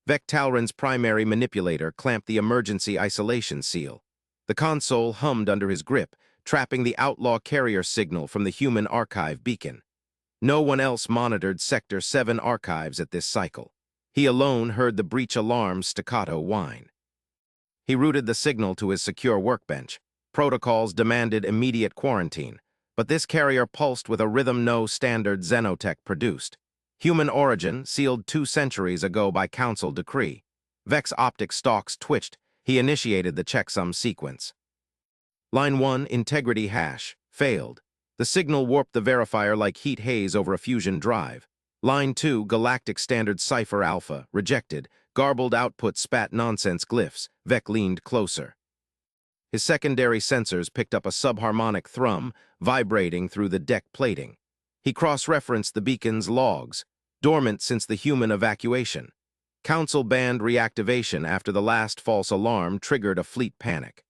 Vec Talron's primary manipulator clamped the emergency isolation seal. The console hummed under his grip, trapping the outlaw carrier signal from the human archive beacon. No one else monitored Sector 7 archives at this cycle. He alone heard the breach alarm's staccato whine. He routed the signal to his secure workbench. Protocols demanded immediate quarantine, but this carrier pulsed with a rhythm no standard Xenotech produced. Human origin, sealed 2 centuries ago by council decree. Vec's optic stalks twitched. He initiated the checksum sequence. Line 1, integrity hash, failed. The signal warped the verifier like heat haze over a fusion drive. Line 2, galactic standard cipher alpha, rejected. Garbled output spat nonsense glyphs. Vec leaned closer. His secondary sensors picked up a subharmonic thrum, vibrating through the deck plating. He cross-referenced the beacon's logs, dormant since the human evacuation. Council banned reactivation after the last false alarm triggered a fleet panic.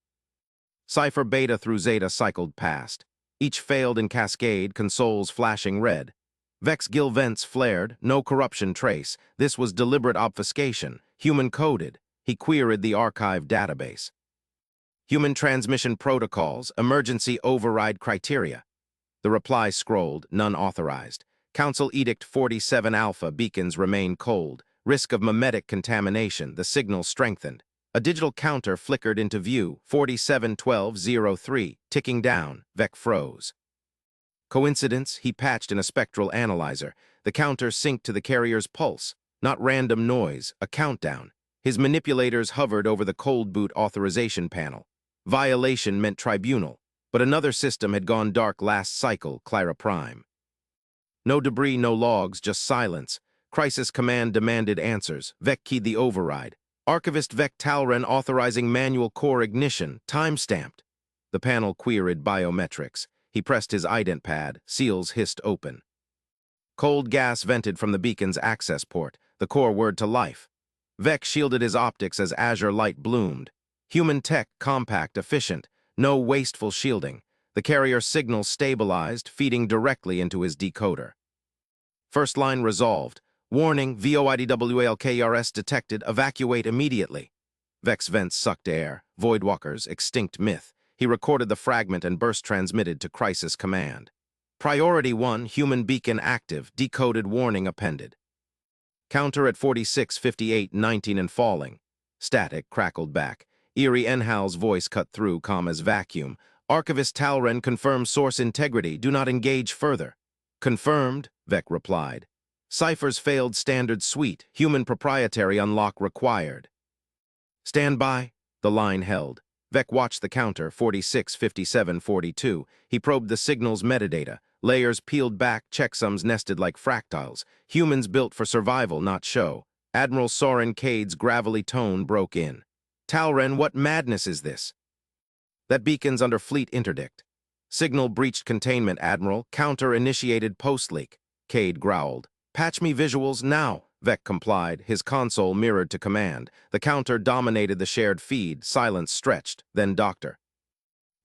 Cipher Beta through Zeta cycled past. Each failed in cascade, consoles flashing red. Vec's gill vents flared, no corruption trace. This was deliberate obfuscation, human-coded. He queried the archive database. Human transmission protocols, emergency override criteria. The reply scrolled, none authorized. Council Edict 47 Alpha, beacons remain cold. Risk of mimetic contamination, the signal strengthened. A digital counter flickered into view, 471203, ticking down. Vec froze. Coincidence? He patched in a spectral analyzer. The counter synced to the carrier's pulse. Not random noise, a countdown. His manipulators hovered over the cold boot authorization panel. Violation meant tribunal, but another system had gone dark last cycle, Clyra Prime. No debris, no logs, just silence. Crisis command demanded answers. Vec keyed the override. Archivist Vec Talron authorizing manual core ignition, time-stamped. The panel queried biometrics. He pressed his ident pad, seals hissed open. Cold gas vented from the beacon's access port, the core word to life. Vec shielded his optics as azure light bloomed. Human tech, compact, efficient, no wasteful shielding. The carrier signal stabilized, feeding directly into his decoder. First line resolved. Warning, VOIDWALKRS detected, evacuate immediately. Vec's vents sucked air. Voidwalkers, extinct myth. He recorded the fragment and burst transmitted to Crisis Command. Priority 1, human beacon active, decoded warning appended. Counter at 46, 58, 19 and falling. Static crackled back. Eerie Enhal's voice cut through, calm as vacuum. Archivist Talron confirms source integrity, do not engage further. Confirmed, Vec replied. Cipher's failed standard suite, human proprietary unlock required. Stand by, the line held. Vec watched the counter, 46, 57, 42. He probed the signal's metadata. Layers peeled back, checksums nested like fractals. Humans built for survival, not show. Admiral Soren Cade's gravelly tone broke in. Talron, what madness is this? That beacon's under fleet interdict. Signal breached containment, Admiral. Counter initiated post-leak. Cade growled. Patch me visuals now. Vec complied, his console mirrored to command. The counter dominated the shared feed, silence stretched, then Doctor.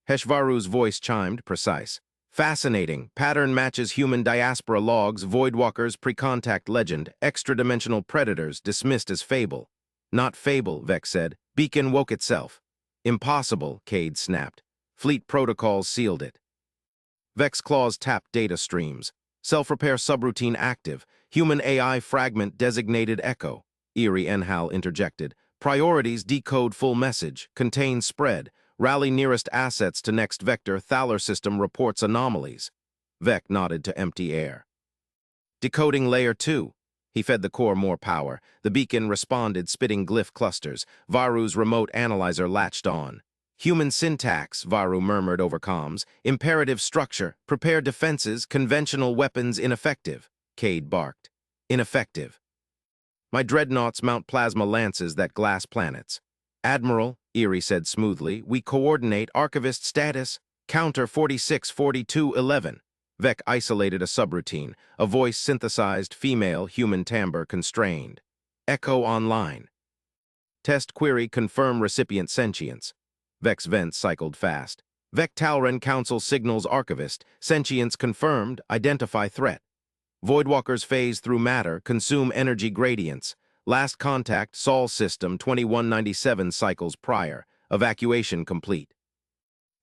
Heshvaru's voice chimed, precise. Fascinating, pattern matches human diaspora logs, voidwalkers, pre-contact legend, extra-dimensional predators dismissed as fable. Not fable, Vec said. Beacon woke itself. Impossible, Cade snapped. Fleet protocols sealed it. Vec's claws tapped data streams. Self-repair subroutine active. Human AI fragment designated echo. Eerie Enhal interjected. Priorities decode full message. Contain spread. Rally nearest assets to next vector. Thaler system reports anomalies. Vec nodded to empty air. Decoding layer 2. He fed the core more power. The beacon responded, spitting glyph clusters. Varu's remote analyzer latched on. Human syntax, Varu murmured over comms. Imperative structure. Prepare defenses. Conventional weapons ineffective. Cade barked. Ineffective. My dreadnoughts mount plasma lances that glass planets. Admiral, Eerie said smoothly, we coordinate archivist status. Counter 46-42-11. Vec isolated a subroutine. A voice synthesized, female, human timbre constrained. Echo online. Test query confirm recipient sentience. Vec's vents cycled fast. Vec Talron Council signals archivist. Sentience confirmed. Identify threat. Voidwalkers phase through matter, consume energy gradients. Last contact, Sol system 2197 cycles prior. Evacuation complete.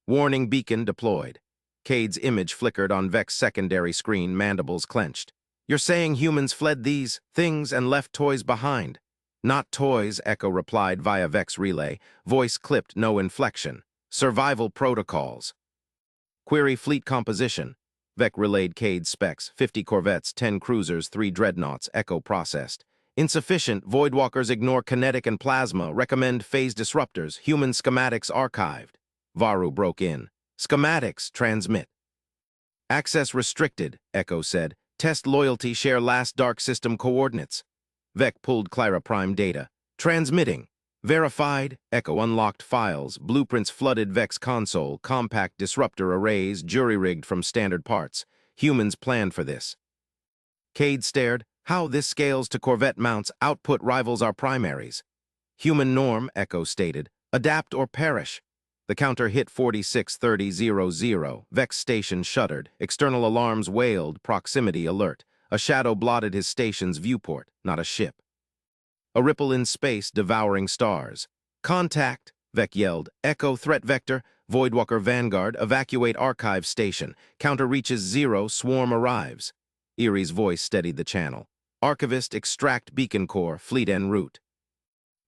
Warning beacon deployed. Cade's image flickered on Vec's secondary screen, mandibles clenched. You're saying humans fled these things and left toys behind? Not toys, Echo replied via Vec's relay, voice clipped, no inflection. Survival protocols. Query fleet composition. Vec relayed Cade's specs, 50 corvettes, 10 cruisers, 3 dreadnoughts, Echo processed. Insufficient, Voidwalkers ignore kinetic and plasma, recommend phase disruptors, human schematics archived. Varu broke in. Schematics, transmit. Access restricted, Echo said. Test loyalty, share last dark system coordinates. Vec pulled Clyra Prime data. Transmitting. Verified. Echo unlocked files. Blueprints flooded Vec's console. Compact disruptor arrays, jury-rigged from standard parts. Humans planned for this. Cade stared. How this scales to Corvette mounts, output rivals our primaries. Human norm, Echo stated. Adapt or perish. The counter hit 463000. Vec's station shuddered. External alarms wailed. Proximity alert. A shadow blotted his station's viewport, not a ship. A ripple in space devouring stars. Contact, Vec yelled. Echo threat vector. Voidwalker Vanguard. Evacuate archive station. Counter reaches 0. Swarm arrives. Erie's voice steadied the channel. Archivist extract beacon core. Fleet en route.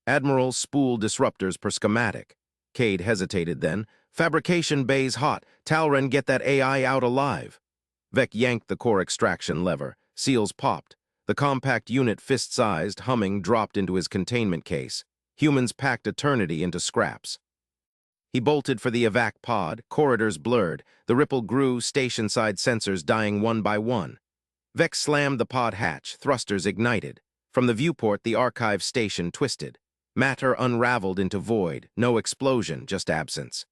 Admiral spool disruptors per schematic. Cade hesitated then. Fabrication bays hot. Talren, get that AI out alive. Vec yanked the core extraction lever. Seals popped. The compact unit, fist-sized, humming, dropped into his containment case. Humans packed eternity into scraps. He bolted for the evac pod. Corridors blurred. The ripple grew, station-side sensors dying one by one. Vec slammed the pod hatch. Thrusters ignited. From the viewport, the archive station twisted. Matter unraveled into void. No explosion, just absence.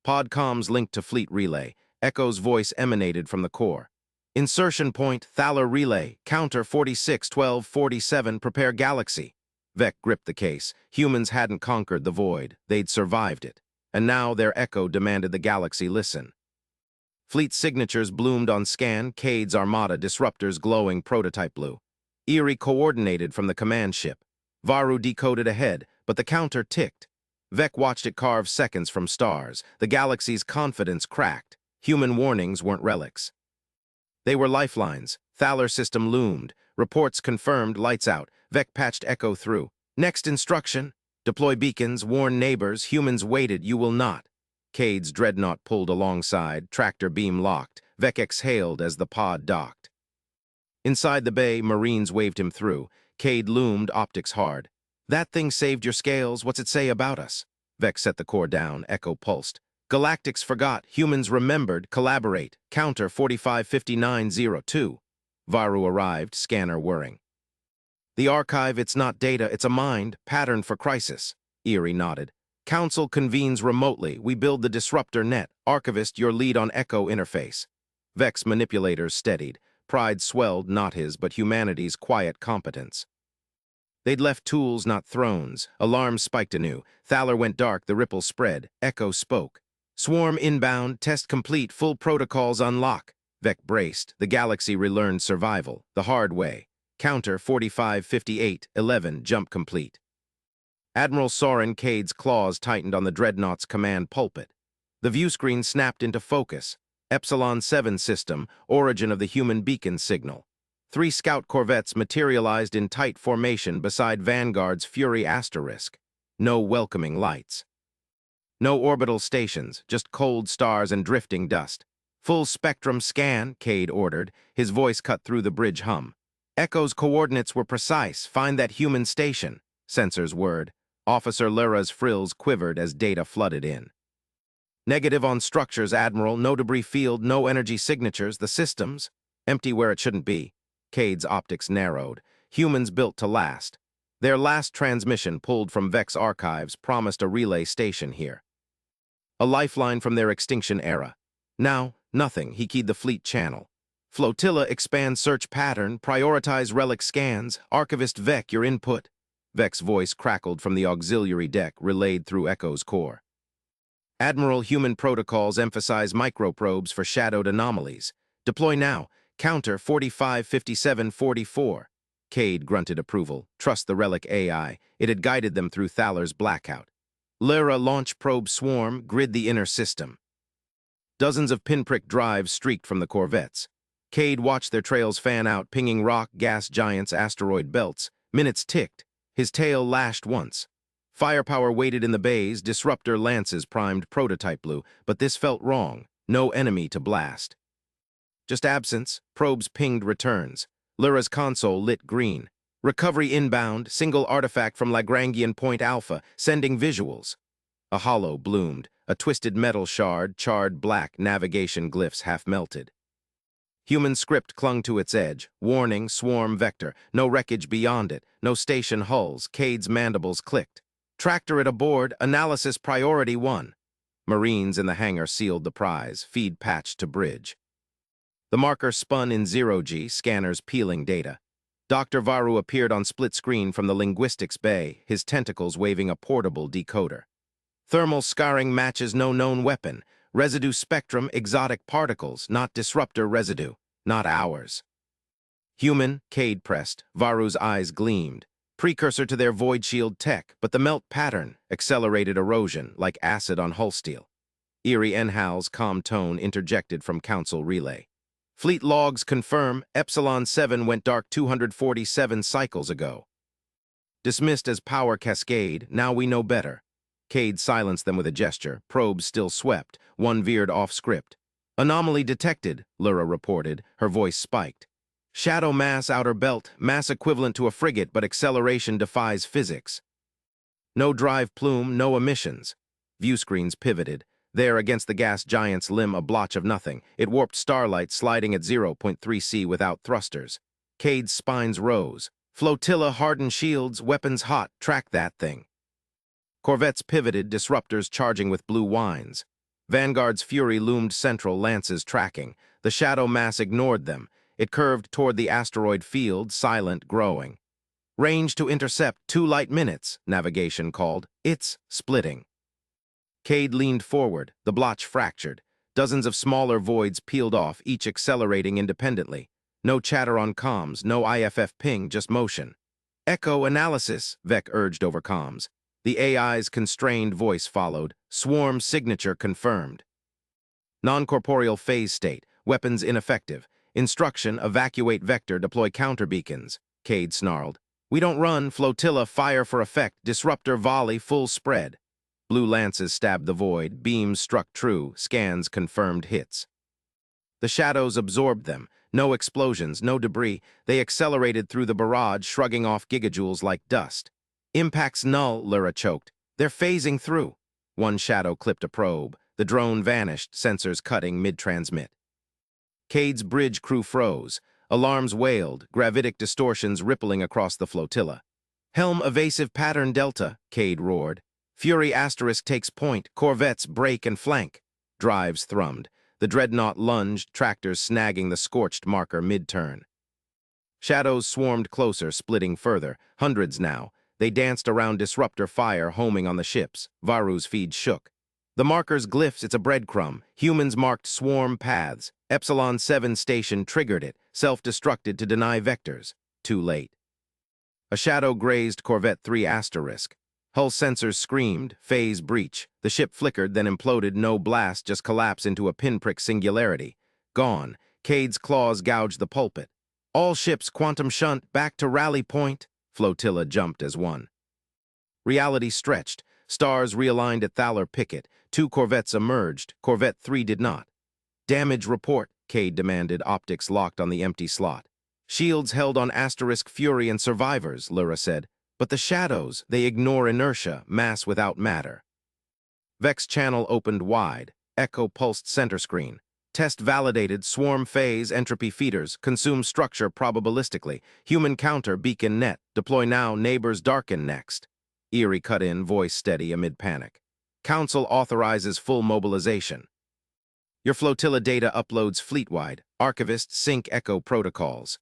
Pod comms linked to fleet relay. Echo's voice emanated from the core. Insertion point, Thaler relay, counter 461247, prepare galaxy. Vec gripped the case. Humans hadn't conquered the void. They'd survived it. And now their echo demanded the galaxy listen. Fleet signatures bloomed on scan, Cade's armada, disruptors glowing prototype blue. Erie coordinated from the command ship. Varu decoded ahead, but the counter ticked. Vec watched it carve seconds from stars. The galaxy's confidence cracked. Human warnings weren't relics. They were lifelines. Thaler system loomed. Reports confirmed, lights out. Vec patched Echo through. Next instruction. Deploy beacons, warn neighbors. Humans waited, you will not. Cade's dreadnought pulled alongside. Tractor beam locked. Vec exhaled as the pod docked. Inside the bay, Marines waved him through. Cade loomed, optics hard. That thing saved your scales. What's it say about us? Vec set the core down. Echo pulsed. Galactics forgot. Humans remembered. Collaborate. Counter 455902. Varu arrived, scanner whirring. The archive, it's not data, it's a mind. Pattern for crisis. Erie nodded. Council convenes remotely. We build the disruptor net. Archivist, your lead on Echo interface. Vec's manipulators steadied. Pride swelled, not his, but humanity's quiet competence. They'd left tools, not thrones. Alarms spiked anew. Thaler went dark, the ripple spread. Echo spoke. Swarm inbound, test complete, full protocols unlock. Vec braced. The galaxy relearned survival, the hard way. Counter 455811, jump complete. Admiral Soren, Cade's claws tightened on the dreadnought's command pulpit. The viewscreen snapped into focus. Epsilon 7 system, origin of the human beacon signal. 3 scout corvettes materialized in tight formation beside Vanguard's Fury asterisk. No welcoming lights. No orbital stations, just cold stars and drifting dust. Full spectrum scan, Cade ordered, his voice cut through the bridge hum. Echo's coordinates were precise. Find that human station. Sensors whirred. Officer Lyra's frills quivered as data flooded in. Negative on structures, Admiral. No debris field, no energy signatures. The systems. Empty where it shouldn't be. Cade's optics narrowed. Humans built to last. Their last transmission, pulled from Vec's archives, promised a relay station here. A lifeline from their extinction era. Now, nothing. He keyed the fleet channel. Flotilla, expand search pattern, prioritize relic scans. Archivist Vec, your input. Vec's voice crackled from the auxiliary deck, relayed through Echo's core. Admiral, human protocols emphasize microprobes for shadowed anomalies. Deploy now. Counter 455744. Cade grunted approval. Trust the relic AI. It had guided them through Thaler's blackout. Lyra launch probe swarm grid the inner system. Dozens of pinprick drives streaked from the corvettes. Cade watched their trails fan out, pinging rock, gas giants, asteroid belts. Minutes ticked. His tail lashed once. Firepower waited in the bays, disruptor lances primed prototype blue, but this felt wrong. No enemy to blast. Just absence, probes pinged returns. Lyra's console lit green. Recovery inbound, single artifact from Lagrangian Point Alpha, sending visuals. A hollow bloomed, a twisted metal shard, charred black, navigation glyphs half melted. Human script clung to its edge. Warning, swarm vector, no wreckage beyond it, no station hulls. Cade's mandibles clicked. Tractor it aboard, analysis priority 1. Marines in the hangar sealed the prize, feed patched to bridge. The marker spun in 0G, scanners peeling data. Dr. Varu appeared on split screen from the linguistics bay, his tentacles waving a portable decoder. Thermal scarring matches no known weapon. Residue spectrum, exotic particles, not disruptor residue, not ours. Human, Cade pressed. Varu's eyes gleamed. Precursor to their void shield tech, but the melt pattern, accelerated erosion, like acid on hull steel. Eerie Enhal's calm tone interjected from council relay. Fleet logs confirm Epsilon 7 went dark 247 cycles ago. Dismissed as power cascade, now we know better. Cade silenced them with a gesture. Probes still swept. One veered off script. Anomaly detected, Lyra reported. Her voice spiked. Shadow mass outer belt, mass equivalent to a frigate, but acceleration defies physics. No drive plume, no emissions. Viewscreens pivoted. There, against the gas giant's limb, a blotch of nothing. It warped starlight, sliding at 0.3 C without thrusters. Cade's spines rose. Flotilla hardened shields, weapons hot. Track that thing. Corvettes pivoted, disruptors charging with blue wines. Vanguard's fury loomed central, lances tracking. The shadow mass ignored them. It curved toward the asteroid field, silent, growing. Range to intercept 2 light minutes, navigation called. It's splitting. Cade leaned forward, the blotch fractured. Dozens of smaller voids peeled off, each accelerating independently. No chatter on comms, no IFF ping, just motion. Echo analysis, Vec urged over comms. The AI's constrained voice followed. Swarm signature confirmed. Non-corporeal phase state. Weapons ineffective. Instruction, evacuate vector, deploy counterbeacons. Cade snarled. We don't run, flotilla, fire for effect, disruptor volley, full spread. Blue lances stabbed the void, beams struck true, scans confirmed hits. The shadows absorbed them. No explosions, no debris. They accelerated through the barrage, shrugging off gigajoules like dust. Impacts null, Lyra choked. They're phasing through. One shadow clipped a probe. The drone vanished, sensors cutting mid-transmit. Cade's bridge crew froze. Alarms wailed, gravitic distortions rippling across the flotilla. Helm evasive pattern delta, Cade roared. Fury asterisk takes point, corvettes break and flank. Drives thrummed. The dreadnought lunged, tractors snagging the scorched marker mid-turn. Shadows swarmed closer, splitting further. Hundreds now. They danced around disruptor fire homing on the ships. Varu's feed shook. The marker's glyphs, it's a breadcrumb. Humans marked swarm paths. Epsilon 7 station triggered it, self-destructed to deny vectors. Too late. A shadow grazed Corvette 3 asterisk. Hull sensors screamed, phase breach. The ship flickered, then imploded, no blast, just collapse into a pinprick singularity. Gone. Cade's claws gouged the pulpit. All ships quantum shunt, back to rally point. Flotilla jumped as one. Reality stretched. Stars realigned at Thaler Picket. 2 corvettes emerged. Corvette 3 did not. Damage report, Cade demanded, optics locked on the empty slot. Shields held on asterisk Fury and survivors, Lyra said. But the shadows, they ignore inertia, mass without matter. Vex channel opened wide. Echo pulsed center screen. Test validated, swarm phase, entropy feeders, consume structure probabilistically. Human counter, beacon net. Deploy now, neighbors darken next. Eerie cut in, voice steady amid panic. Council authorizes full mobilization. Your flotilla data uploads fleet-wide. Archivist sync echo protocols.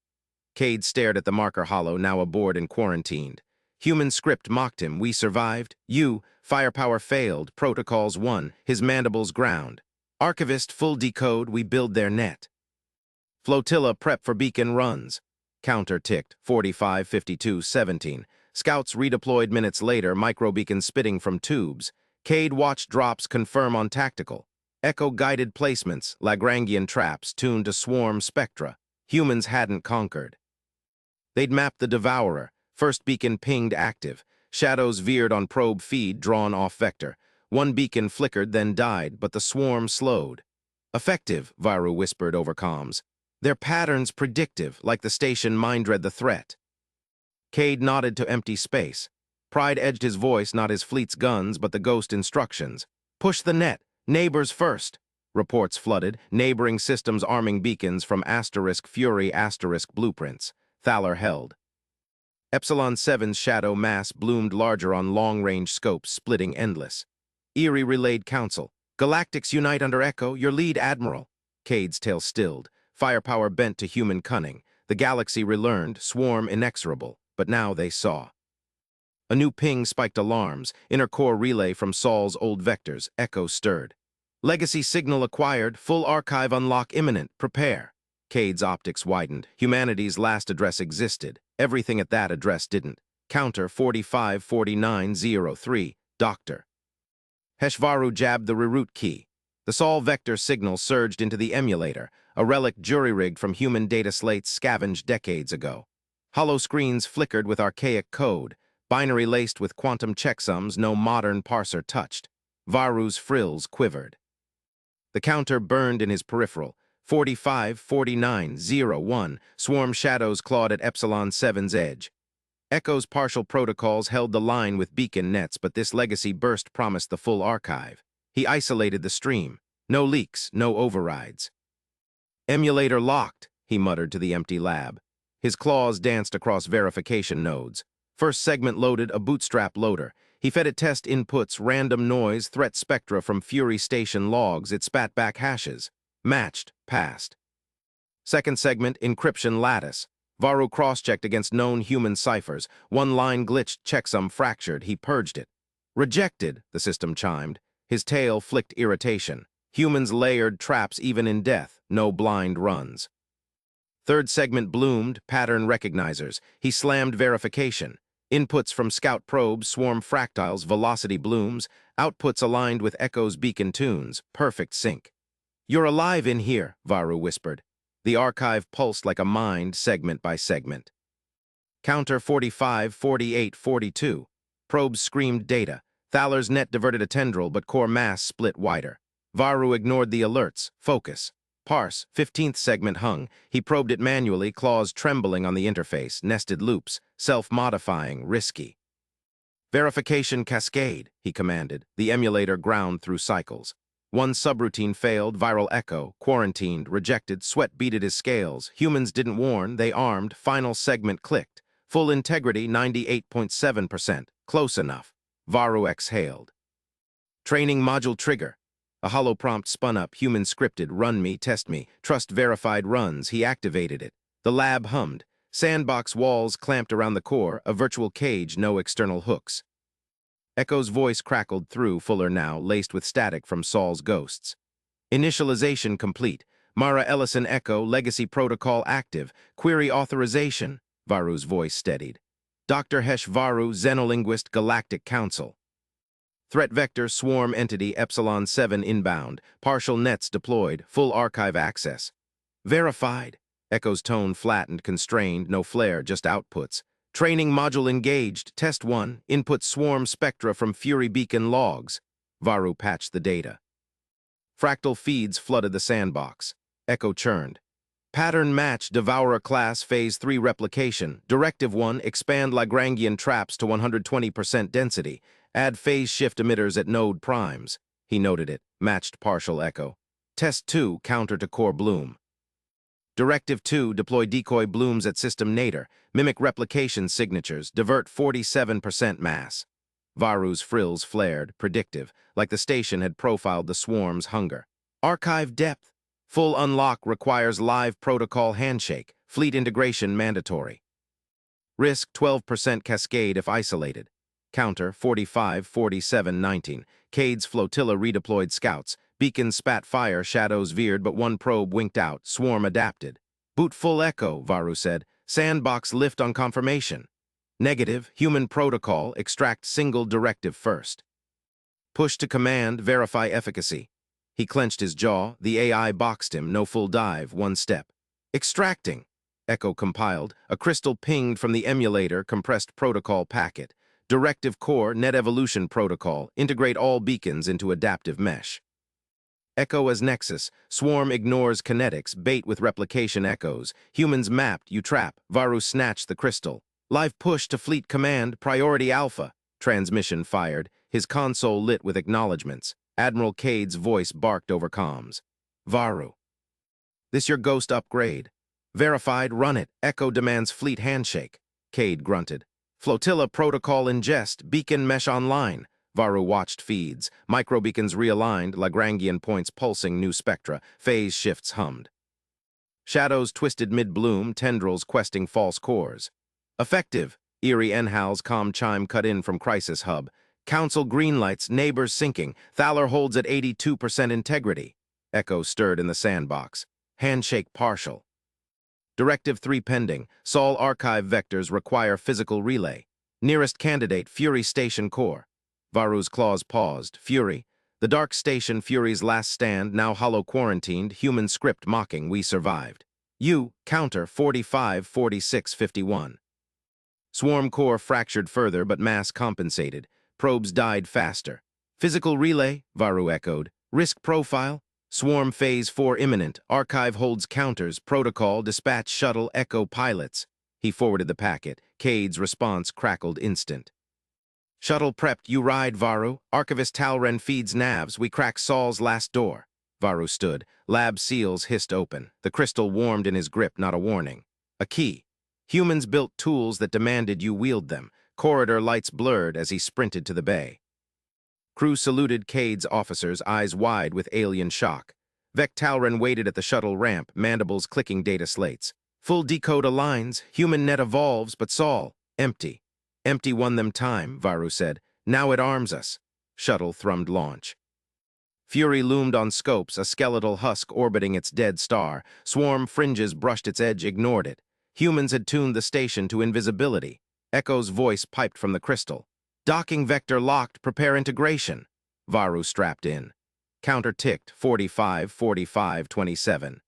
Cade stared at the marker hollow, now aboard and quarantined. Human script mocked him. We survived. You, firepower failed. Protocols won. His mandibles ground. Archivist full decode. We build their net. Flotilla prep for beacon runs. Counter ticked, 45, 52, 17. Scouts redeployed minutes later, microbeacons spitting from tubes. Cade watched drops confirm on tactical. Echo-guided placements, Lagrangian traps tuned to swarm spectra. Humans hadn't conquered. They'd mapped the Devourer. First beacon pinged active. Shadows veered on probe feed drawn off vector. One beacon flickered, then died, but the swarm slowed. Effective, Varu whispered over comms. Their patterns predictive, like the station mind-read the threat. Cade nodded to empty space. Pride edged his voice, not his fleet's guns, but the ghost instructions. Push the net. Neighbors first. Reports flooded, neighboring systems arming beacons from Fury blueprints. Thaler held. Epsilon 7's shadow mass bloomed larger on long-range scopes, splitting endless. Eerie relayed counsel. Galactics unite under Echo, your lead admiral. Cade's tail stilled, firepower bent to human cunning. The galaxy relearned, swarm inexorable, but now they saw. A new ping spiked alarms, inner core relay from Saul's old vectors. Echo stirred. Legacy signal acquired, full archive unlock imminent, prepare. Cade's optics widened. Humanity's last address existed. Everything at that address didn't. Counter 454903, Doctor. Heshvaru jabbed the reroute key. The Saul vector signal surged into the emulator, a relic jury-rigged from human data slates scavenged decades ago. Hollow screens flickered with archaic code, binary laced with quantum checksums no modern parser touched. Varu's frills quivered. The counter burned in his peripheral. 454901, swarm shadows clawed at Epsilon 7's edge. Echo's partial protocols held the line with beacon nets, but this legacy burst promised the full archive. He isolated the stream. No leaks, no overrides. Emulator locked, he muttered to the empty lab. His claws danced across verification nodes. First segment loaded a bootstrap loader. He fed it test inputs, random noise, threat spectra from Fury station logs. It spat back hashes. Matched, passed. Second segment, encryption lattice. Varu cross-checked against known human ciphers. One line glitched, checksum fractured. He purged it. Rejected, the system chimed. His tail flicked irritation. Humans layered traps even in death. No blind runs. Third segment bloomed, pattern recognizers. He slammed verification. Inputs from scout probes, swarm fractals, velocity blooms. Outputs aligned with Echo's beacon tunes. Perfect sync. You're alive in here, Varu whispered. The archive pulsed like a mind, segment by segment. Counter 454842. Probes screamed data. Thaler's net diverted a tendril, but core mass split wider. Varu ignored the alerts. Focus. Parse. 15th segment hung. He probed it manually, claws trembling on the interface. Nested loops. Self-modifying. Risky. Verification cascade, he commanded. The emulator ground through cycles. One subroutine failed, viral echo, quarantined, rejected, sweat beaded his scales. Humans didn't warn, they armed, final segment clicked. Full integrity, 98.7%. Close enough. Varu exhaled. Training module trigger. A hollow prompt spun up, human scripted, run me, test me, trust verified runs. He activated it. The lab hummed. Sandbox walls clamped around the core, a virtual cage, no external hooks. Echo's voice crackled through, fuller now, laced with static from Saul's ghosts. Initialization complete. Mara Ellison Echo, legacy protocol active. Query authorization. Varu's voice steadied. Dr. Heshvaru, Xenolinguist, Galactic Council. Threat vector, swarm entity, Epsilon 7 inbound. Partial nets deployed, full archive access. Verified. Echo's tone flattened, constrained, no flare, just outputs. Training module engaged. Test 1. Input swarm spectra from Fury beacon logs. Varu patched the data. Fractal feeds flooded the sandbox. Echo churned. Pattern match, Devourer class, Phase 3 replication. Directive 1, expand Lagrangian traps to 120% density. Add phase shift emitters at node primes. He noted it. Matched partial echo. Test 2, counter to core bloom. Directive 2, deploy decoy blooms at system nadir, mimic replication signatures, divert 47% mass. Varu's frills flared, predictive, like the station had profiled the swarm's hunger. Archive depth. Full unlock requires live protocol handshake, fleet integration mandatory. Risk 12% cascade if isolated. Counter 454719. Cade's flotilla redeployed scouts. Beacons spat fire, shadows veered, but one probe winked out. Swarm adapted. Boot full echo, Varu said. Sandbox lift on confirmation. Negative, human protocol, extract single directive first. Push to command, verify efficacy. He clenched his jaw, the AI boxed him, no full dive, one step. Extracting. Echo compiled, a crystal pinged from the emulator, compressed protocol packet. Directive core, net evolution protocol, integrate all beacons into adaptive mesh. Echo as nexus, swarm ignores kinetics, bait with replication echoes. Humans mapped, you trap, Varu snatched the crystal. Live push to fleet command, priority alpha. Transmission fired, his console lit with acknowledgements. Admiral Cade's voice barked over comms. Varu. This your ghost upgrade. Verified, run it. Echo demands fleet handshake. Cade grunted. Flotilla protocol ingest, beacon mesh online. Varu watched feeds. Microbeacons realigned, Lagrangian points pulsing new spectra. Phase shifts hummed. Shadows twisted mid-bloom, tendrils questing false cores. Effective. Eerie Enhal's calm chime cut in from Crisis Hub. Council greenlights, neighbors sinking. Thaler holds at 82% integrity. Echo stirred in the sandbox. Handshake partial. Directive 3 pending. Sol archive vectors require physical relay. Nearest candidate, Fury Station Core. Varu's claws paused. Fury. The Dark Station, Fury's last stand, now hollow quarantined, human script mocking, we survived. You, counter, 45, 46, 51. Swarm core fractured further, but mass compensated. Probes died faster. Physical relay, Varu echoed. Risk profile. Swarm phase 4 imminent. Archive holds counters. Protocol, dispatch shuttle, echo pilots. He forwarded the packet. Cade's response crackled instant. Shuttle prepped, you ride, Varu. Archivist Talren feeds navs. We crack Sol's last door. Varu stood. Lab seals hissed open. The crystal warmed in his grip, not a warning. A key. Humans built tools that demanded you wield them. Corridor lights blurred as he sprinted to the bay. Crew saluted Cade's officers, eyes wide with alien shock. Vec Talren waited at the shuttle ramp, mandibles clicking data slates. Full decode aligns, human net evolves, but Sol, empty. Empty won them time, Varu said. Now it arms us. Shuttle thrummed launch. Fury loomed on scopes, a skeletal husk orbiting its dead star. Swarm fringes brushed its edge, ignored it. Humans had tuned the station to invisibility. Echo's voice piped from the crystal. Docking vector locked, prepare integration. Varu strapped in. Counter ticked, 45, 45, 27.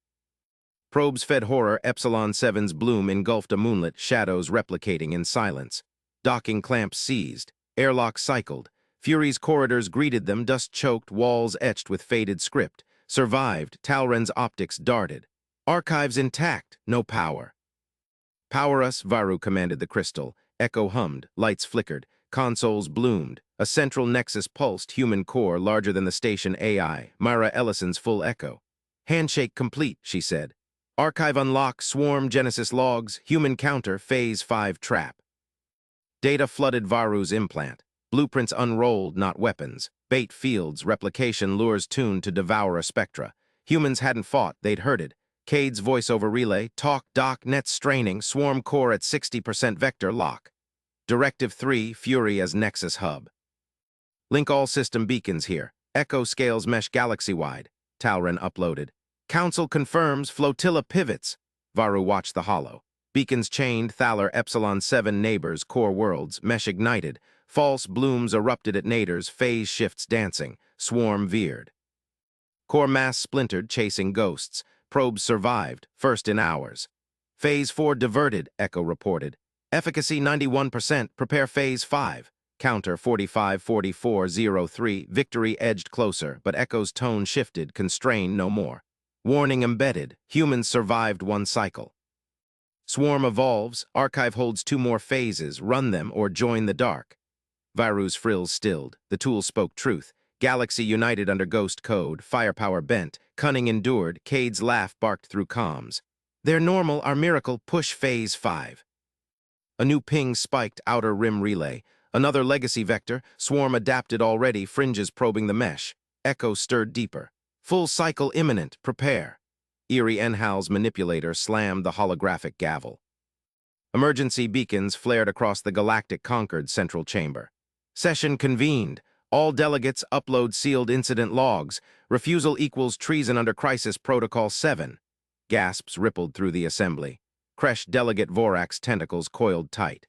Probes fed horror, Epsilon 7's bloom engulfed a moonlit, shadows replicating in silence. Docking clamps seized. Airlock cycled. Fury's corridors greeted them, dust-choked, walls etched with faded script. Survived, Talren's optics darted. Archives intact, no power. Power us, Varu commanded the crystal. Echo hummed, lights flickered. Consoles bloomed. A central nexus pulsed, human core larger than the station AI. Myra Ellison's full echo. Handshake complete, she said. Archive unlock, swarm Genesis logs, human counter, phase 5 trap. Data flooded Varu's implant. Blueprints unrolled, not weapons. Bait fields, replication lures tuned to devour a spectra. Humans hadn't fought, they'd herded. Cade's voiceover relay, talk, dock, net straining, swarm core at 60% vector lock. Directive 3, Fury as Nexus Hub. Link all system beacons here. Echo scales mesh galaxy-wide. Talren uploaded. Council confirms flotilla pivots. Varu watched the hollow. Beacons chained, Thaler Epsilon 7 neighbors, core worlds, mesh ignited. False blooms erupted at naders, phase shifts dancing. Swarm veered. Core mass splintered, chasing ghosts. Probes survived, first in hours. Phase 4 diverted, Echo reported. Efficacy 91%, prepare Phase 5. Counter 45-44-03, victory edged closer, but Echo's tone shifted, constrained no more. Warning embedded, humans survived one cycle. Swarm evolves, archive holds 2 more phases, run them or join the dark. Varu's frills stilled, the tool spoke truth. Galaxy united under ghost code, firepower bent, cunning endured, Cade's laugh barked through comms. Their normal, our miracle, push Phase 5. A new ping spiked outer rim relay. Another legacy vector, swarm adapted already, fringes probing the mesh. Echo stirred deeper. Full cycle imminent, prepare. Eerie Enhal's manipulator slammed the holographic gavel. Emergency beacons flared across the Galactic Concord central chamber. Session convened. All delegates upload sealed incident logs. Refusal equals treason under Crisis Protocol 7. Gasps rippled through the assembly. Kresh Delegate Vorak's tentacles coiled tight.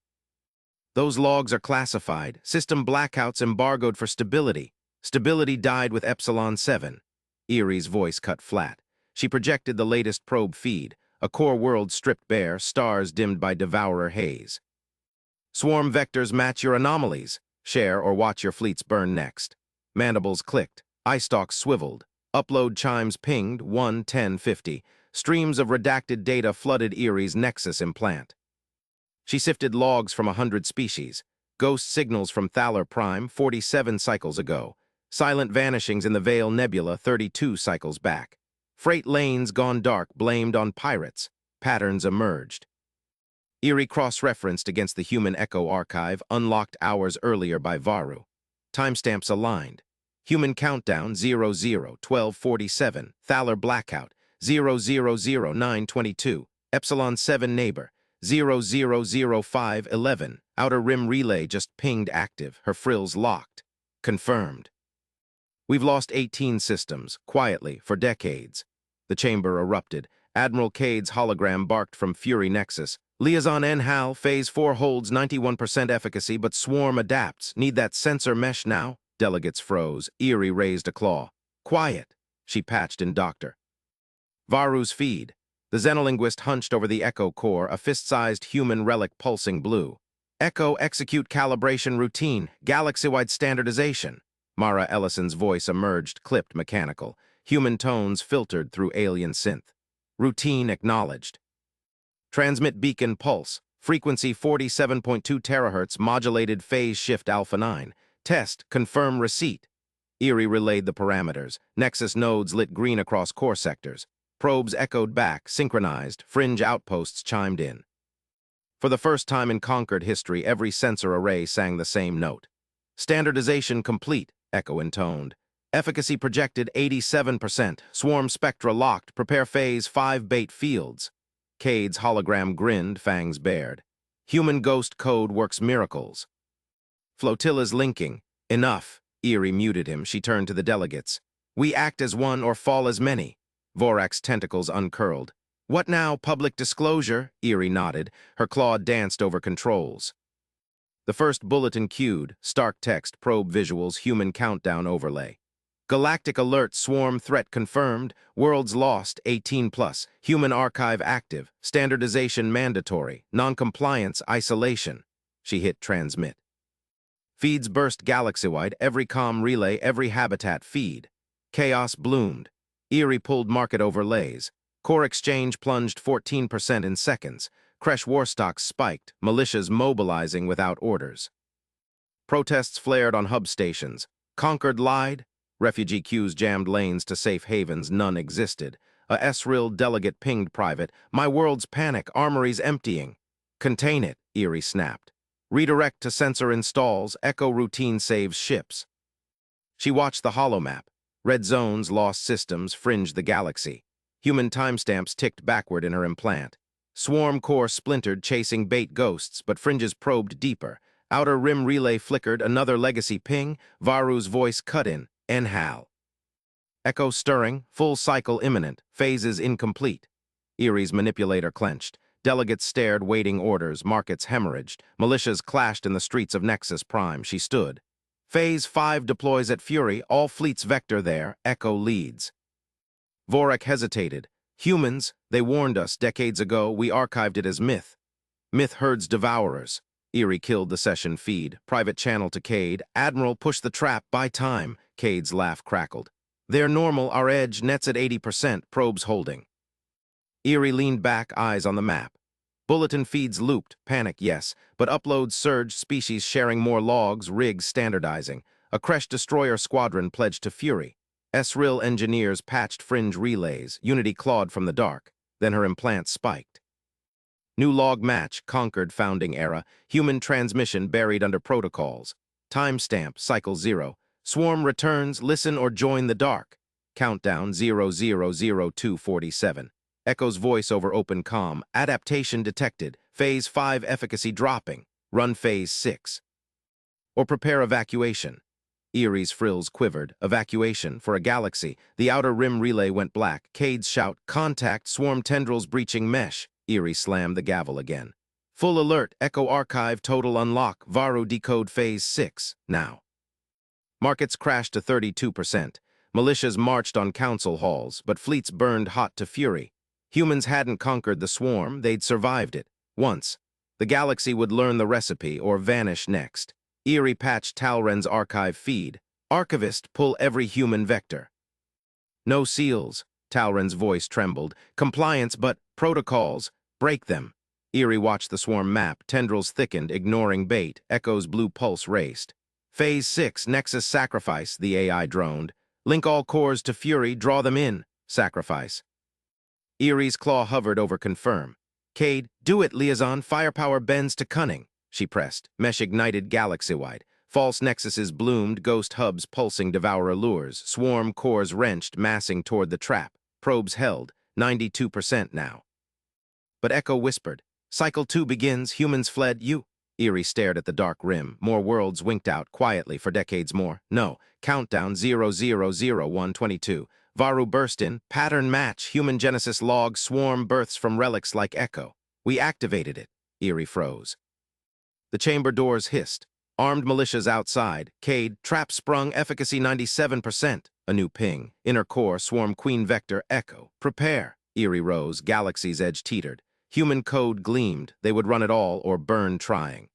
Those logs are classified. System blackouts embargoed for stability. Stability died with Epsilon 7. Erie's voice cut flat. She projected the latest probe feed, a core world stripped bare, stars dimmed by devourer haze. Swarm vectors match your anomalies. Share or watch your fleets burn next. Mandibles clicked. Eye stalks swiveled. Upload chimes pinged 1:10:50. Streams of redacted data flooded Erie's Nexus implant. She sifted logs from 100 species. Ghost signals from Thaler Prime 47 cycles ago. Silent vanishings in the Veil Nebula 32 cycles back. Freight lanes gone dark blamed on pirates. Patterns emerged. Erie cross-referenced against the Human Echo archive unlocked hours earlier by Varu. Timestamps aligned. Human Countdown 00:12:47. Thaler Blackout 00:09:22. Epsilon 7 Neighbor 00:05:11. Outer Rim Relay just pinged active, her frills locked. Confirmed. We've lost 18 systems, quietly, for decades. The chamber erupted. Admiral Cade's hologram barked from Fury Nexus. Liaison NHAL, Phase 4 holds 91% efficacy, but Swarm adapts. Need that sensor mesh now? Delegates froze. Erie raised a claw. Quiet, she patched in Doctor. Varu's feed. The Xenolinguist hunched over the Echo core, a fist-sized human relic pulsing blue. Echo execute calibration routine, galaxy-wide standardization. Mara Ellison's voice emerged, clipped mechanical. Human tones filtered through alien synth. Routine acknowledged. Transmit beacon pulse. Frequency 47.2 terahertz, modulated phase shift alpha 9. Test, confirm receipt. Erie relayed the parameters. Nexus nodes lit green across core sectors. Probes echoed back, synchronized. Fringe outposts chimed in. For the first time in conquered history, every sensor array sang the same note. Standardization complete, Echo intoned. Efficacy projected 87%. Swarm spectra locked. Prepare phase 5 bait fields. Cade's hologram grinned, fangs bared. Human ghost code works miracles. Flotilla's linking. Enough. Erie muted him. She turned to the delegates. We act as one or fall as many. Vorak's tentacles uncurled. What now, public disclosure? Erie nodded. Her claw danced over controls. The first bulletin queued. Stark text, probe visuals, human countdown overlay. Galactic alert, swarm threat confirmed. Worlds lost, 18+. Human archive active. Standardization mandatory. Non-compliance, isolation. She hit transmit. Feeds burst galaxy-wide, every comm relay, every habitat feed. Chaos bloomed. Erie pulled market overlays. Core exchange plunged 14% in seconds. Kresh warstocks spiked, militias mobilizing without orders. Protests flared on hub stations. Conquered lied. Refugee queues jammed lanes to safe havens none existed. A SRIL delegate pinged private. My world's panic, armories emptying. Contain it, Erie snapped. Redirect to sensor installs, Echo routine saves ships. She watched the holomap. Red zones, lost systems, fringed the galaxy. Human timestamps ticked backward in her implant. Swarm core splintered, chasing bait ghosts, but fringes probed deeper. Outer rim relay flickered, another legacy ping. Varu's voice cut in. NHAL. Echo stirring, full cycle imminent, phases incomplete. Erie's manipulator clenched. Delegates stared, waiting orders, markets hemorrhaged. Militias clashed in the streets of Nexus Prime. She stood. Phase 5 deploys at Fury, all fleets vector there, Echo leads. Vorak hesitated. Humans, they warned us decades ago, we archived it as myth. Myth herds devourers. Erie killed the session feed. Private channel to Cade. Admiral, push the trap, buy time. Cade's laugh crackled. They're normal, our edge, nets at 80%, probes holding. Erie leaned back, eyes on the map. Bulletin feeds looped, panic yes, but uploads surged, species sharing more logs, rigs standardizing. A Kresh destroyer squadron pledged to Fury. SRIL engineers patched fringe relays, Unity clawed from the dark. Then her implant spiked. New log match, conquered founding era, human transmission buried under protocols. Timestamp, cycle 0. Swarm returns, listen or join the dark. Countdown 00:02:47. Echo's voice over open comm. Adaptation detected. Phase 5 efficacy dropping. Run phase 6. Or prepare evacuation. Erie's frills quivered. Evacuation for a galaxy. The outer rim relay went black. Cade's shout, contact, swarm tendrils breaching mesh. Eerie slammed the gavel again. Full alert, Echo Archive total unlock, Varu decode phase 6, now. Markets crashed to 32%. Militias marched on council halls, but fleets burned hot to fury. Humans hadn't conquered the swarm, they'd survived it. Once. The galaxy would learn the recipe or vanish next. Eerie patched Talren's archive feed. Archivist, pull every human vector. No seals. Talren's voice trembled. Compliance, but protocols. Break them. Eerie watched the swarm map. Tendrils thickened, ignoring bait. Echo's blue pulse raced. Phase 6, Nexus Sacrifice, the AI droned. Link all cores to Fury, draw them in. Sacrifice. Eerie's claw hovered over confirm. Cade, do it, liaison. Firepower bends to cunning. She pressed. Mesh ignited galaxy-wide. False nexuses bloomed, ghost hubs pulsing devourer lures. Swarm cores wrenched, massing toward the trap. Probes held, 92% now. But Echo whispered. Cycle 2 begins, humans fled, you. Eerie stared at the dark rim. More worlds winked out quietly for decades more. No. Countdown 000122. Varu burst in. Pattern match. Human genesis log. Swarm births from relics like Echo. We activated it. Eerie froze. The chamber doors hissed. Armed militias outside. Cade. Trap sprung. Efficacy 97%. A new ping. Inner core. Swarm queen vector. Echo. Prepare. Eerie rose. Galaxy's edge teetered. Human code gleamed. They would run it all or burn trying.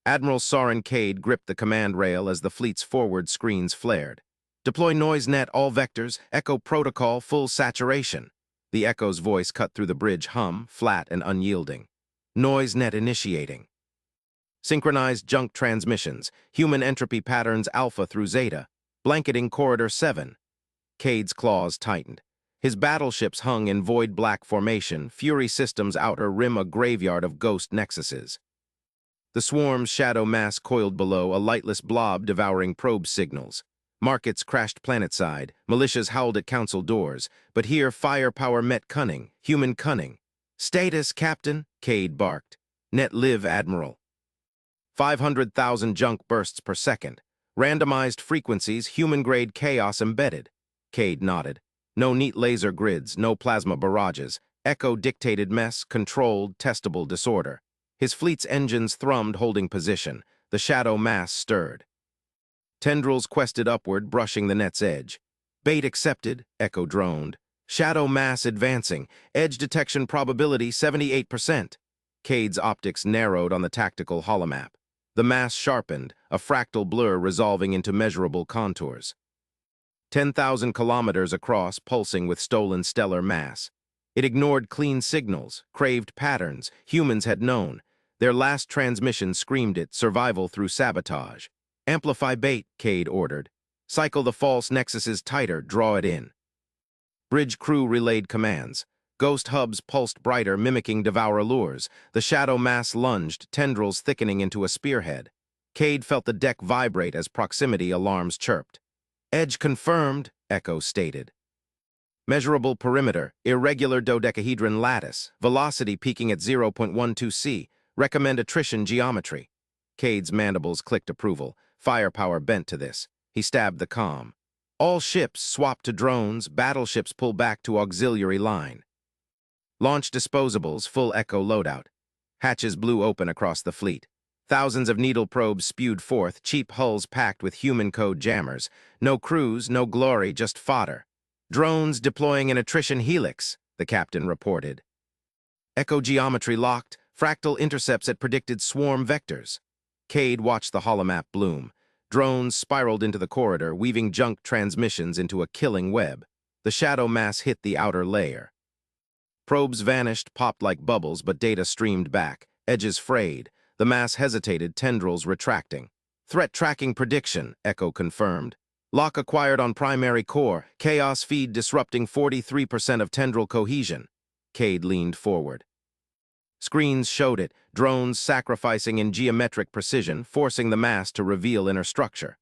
Admiral Soren Cade gripped the command rail as the fleet's forward screens flared. Deploy noise net, all vectors, Echo protocol, full saturation. The Echo's voice cut through the bridge hum, flat and unyielding. Noise net initiating. Synchronized junk transmissions, human entropy patterns alpha through zeta, blanketing corridor 7. Cade's claws tightened. His battleships hung in void black formation, Fury Systems' outer rim a graveyard of ghost nexuses. The swarm's shadow mass coiled below, a lightless blob devouring probe signals. Markets crashed planetside, militias howled at council doors, but here firepower met cunning, human cunning. Status, Captain, Cade barked. Net live, Admiral. 500,000 junk bursts per second. Randomized frequencies, human-grade chaos embedded. Cade nodded. No neat laser grids, no plasma barrages. Echo-dictated mess, controlled, testable disorder. His fleet's engines thrummed, holding position. The shadow mass stirred. Tendrils quested upward, brushing the net's edge. Bait accepted, Echo droned. Shadow mass advancing. Edge detection probability 78%. Cade's optics narrowed on the tactical holomap. The mass sharpened, a fractal blur resolving into measurable contours. 10,000 kilometers across, pulsing with stolen stellar mass. It ignored clean signals, craved patterns humans had known. Their last transmission screamed it, survival through sabotage. Amplify bait, Cade ordered. Cycle the false nexuses tighter, draw it in. Bridge crew relayed commands. Ghost hubs pulsed brighter, mimicking devourer lures. The shadow mass lunged, tendrils thickening into a spearhead. Cade felt the deck vibrate as proximity alarms chirped. Edge confirmed, Echo stated. Measurable perimeter, irregular dodecahedron lattice, velocity peaking at 0.12 c, recommend attrition geometry. Cade's mandibles clicked approval, firepower bent to this. He stabbed the comm. All ships swap to drones, battleships pull back to auxiliary line. Launch disposables, full Echo loadout. Hatches blew open across the fleet. Thousands of needle probes spewed forth, cheap hulls packed with human code jammers. No crews, no glory, just fodder. Drones deploying an attrition helix, the captain reported. Echo geometry locked, fractal intercepts at predicted swarm vectors. Cade watched the holomap bloom. Drones spiraled into the corridor, weaving junk transmissions into a killing web. The shadow mass hit the outer layer. Probes vanished, popped like bubbles, but data streamed back. Edges frayed. The mass hesitated, tendrils retracting. Threat tracking prediction, Echo confirmed. Lock acquired on primary core. Chaos feed disrupting 43% of tendril cohesion. Cade leaned forward. Screens showed it, drones sacrificing in geometric precision, forcing the mass to reveal inner structure.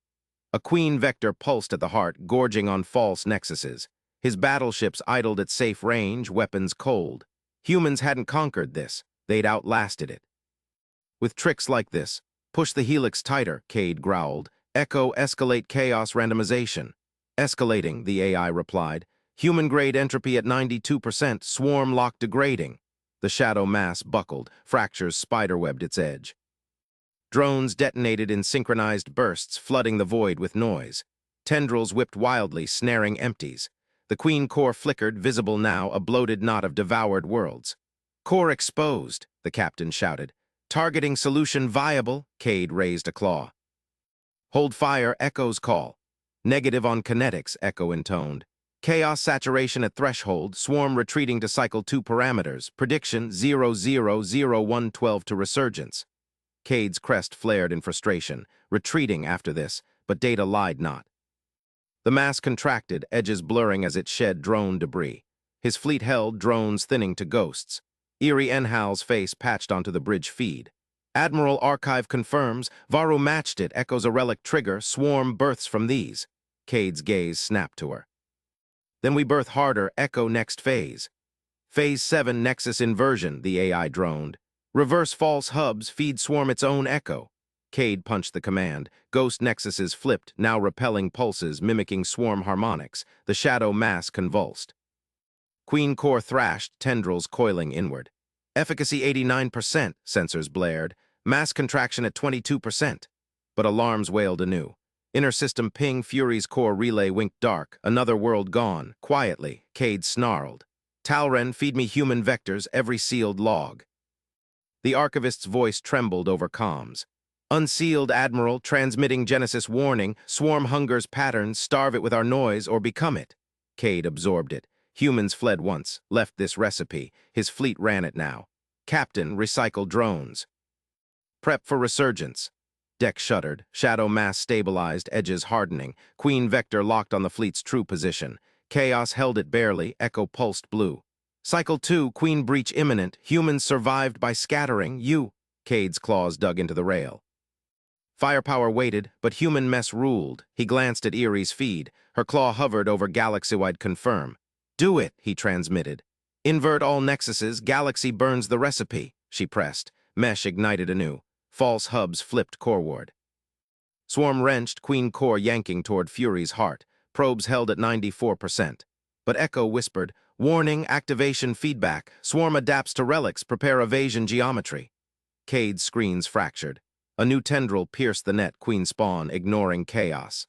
A queen vector pulsed at the heart, gorging on false nexuses. His battleships idled at safe range, weapons cold. Humans hadn't conquered this. They'd outlasted it. With tricks like this, push the helix tighter, Cade growled. Echo escalate chaos randomization. Escalating, the AI replied. Human-grade entropy at 92%, swarm lock degrading. The shadow mass buckled, fractures spiderwebbed its edge. Drones detonated in synchronized bursts, flooding the void with noise. Tendrils whipped wildly, snaring empties. The queen core flickered, visible now, a bloated knot of devoured worlds. "Core exposed," the captain shouted. "Targeting solution viable," Cade raised a claw. "Hold fire," Echo's call. "Negative on kinetics," Echo intoned. "Chaos saturation at threshold, swarm retreating to cycle 2 parameters, prediction 000112 to resurgence." Cade's crest flared in frustration, retreating after this, but data lied not. The mass contracted, edges blurring as it shed drone debris. His fleet held, drones thinning to ghosts. Eerie Enhal's face patched onto the bridge feed. "Admiral Archive confirms, Varu matched it, Echoes a relic trigger, swarm births from these." Cade's gaze snapped to her. "Then we birth harder, Echo next phase." "Phase 7 Nexus inversion," the AI droned. "Reverse false hubs, feed swarm its own Echo." Cade punched the command. Ghost nexuses flipped, now repelling pulses, mimicking swarm harmonics. The shadow mass convulsed. Queen core thrashed, tendrils coiling inward. "Efficacy 89%, sensors blared. Mass contraction at 22%. But alarms wailed anew. Inner system ping, Fury's core relay winked dark. Another world gone. Quietly, Cade snarled. "Talren, feed me human vectors, every sealed log." The archivist's voice trembled over comms. "Unsealed, Admiral, transmitting Genesis warning, swarm hungers patterns, starve it with our noise or become it." Cade absorbed it. Humans fled once, left this recipe. His fleet ran it now. "Captain, recycle drones." "Prep for resurgence." Deck shuddered, shadow mass stabilized, edges hardening. Queen Vector locked on the fleet's true position. Chaos held it barely, Echo pulsed blue. "Cycle 2, Queen breach imminent. Humans survived by scattering. You." Cade's claws dug into the rail. Firepower waited, but human mess ruled. He glanced at Erie's feed. Her claw hovered over galaxy-wide confirm. "Do it," he transmitted. "Invert all nexuses, galaxy burns the recipe." She pressed. Mesh ignited anew. False hubs flipped coreward. Swarm wrenched, queen core yanking toward Fury's heart. Probes held at 94%. But Echo whispered, "Warning, activation feedback. Swarm adapts to relics, prepare evasion geometry." Cade's screens fractured. A new tendril pierced the net, queen spawn, ignoring chaos.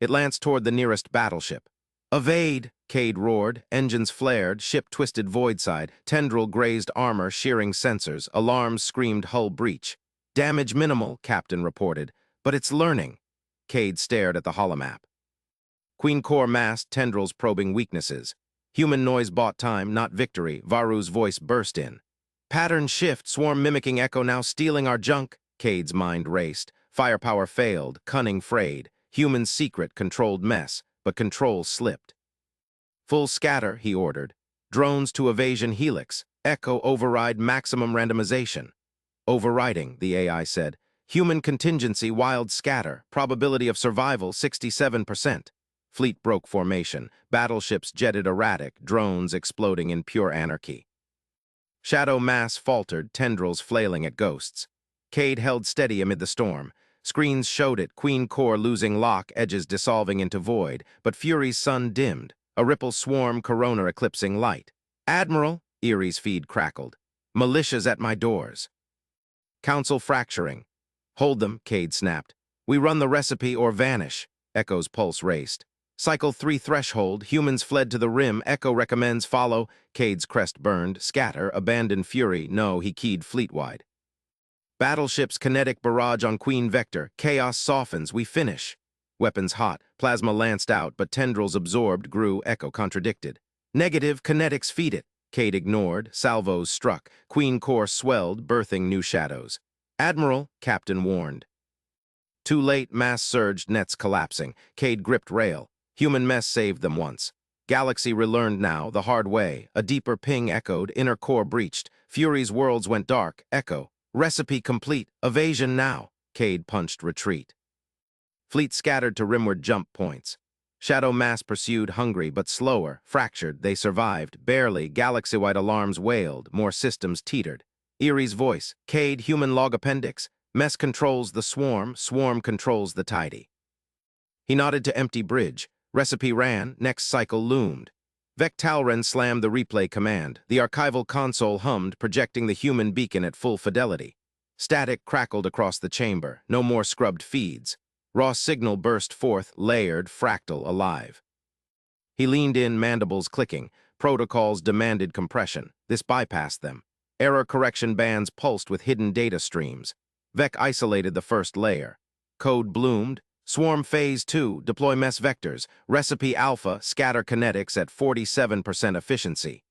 It lanced toward the nearest battleship. "Evade!" Cade roared. Engines flared, ship twisted voidside. Tendril grazed armor, shearing sensors. Alarms screamed hull breach. "Damage minimal," Captain reported. "But it's learning." Cade stared at the holomap. Queen core massed, tendrils probing weaknesses. Human noise bought time, not victory. Varu's voice burst in. "Pattern shift, swarm mimicking Echo now stealing our junk." Cade's mind raced. Firepower failed, cunning frayed. Human secret controlled mess, but control slipped. "Full scatter," he ordered. "Drones to evasion helix. Echo override maximum randomization." "Overriding," the AI said. "Human contingency, wild scatter. Probability of survival, 67%. Fleet broke formation. Battleships jetted erratic, drones exploding in pure anarchy. Shadow mass faltered, tendrils flailing at ghosts. Cade held steady amid the storm. Screens showed it, queen core losing lock, edges dissolving into void, but Fury's sun dimmed, a ripple swarm corona eclipsing light. "Admiral," Erie's feed crackled. "Militia's at my doors." "Council fracturing." "Hold them," Cade snapped. "We run the recipe or vanish." Echo's pulse raced. "Cycle 3 threshold, humans fled to the rim, Echo recommends follow." Cade's crest burned. "Scatter, abandon Fury." No, he keyed fleet-wide. "Battleship's kinetic barrage on Queen Vector. Chaos softens, we finish." Weapons hot, plasma lanced out, but tendrils absorbed, grew, Echo contradicted. "Negative, kinetics feed it." Cade ignored, salvos struck. Queen core swelled, birthing new shadows. "Admiral," Captain warned. Too late, mass surged, nets collapsing. Cade gripped rail. Human mess saved them once. Galaxy relearned now, the hard way. A deeper ping echoed, inner core breached. Fury's worlds went dark, Echo. "Recipe complete, evasion now." Cade punched retreat. Fleet scattered to rimward jump points. Shadow mass pursued, hungry but slower, fractured, they survived, barely, galaxy-wide alarms wailed, more systems teetered. Erie's voice, "Cade, human log appendix. Mess controls the swarm, swarm controls the tidy." He nodded to empty bridge. Recipe ran, next cycle loomed. Vec slammed the replay command. The archival console hummed, projecting the human beacon at full fidelity. Static crackled across the chamber. No more scrubbed feeds. Raw signal burst forth, layered, fractal, alive. He leaned in, mandibles clicking. Protocols demanded compression. This bypassed them. Error correction bands pulsed with hidden data streams. Vec isolated the first layer. Code bloomed. Swarm Phase 2, deploy mess vectors. Recipe Alpha, scatter kinetics at 47% efficiency.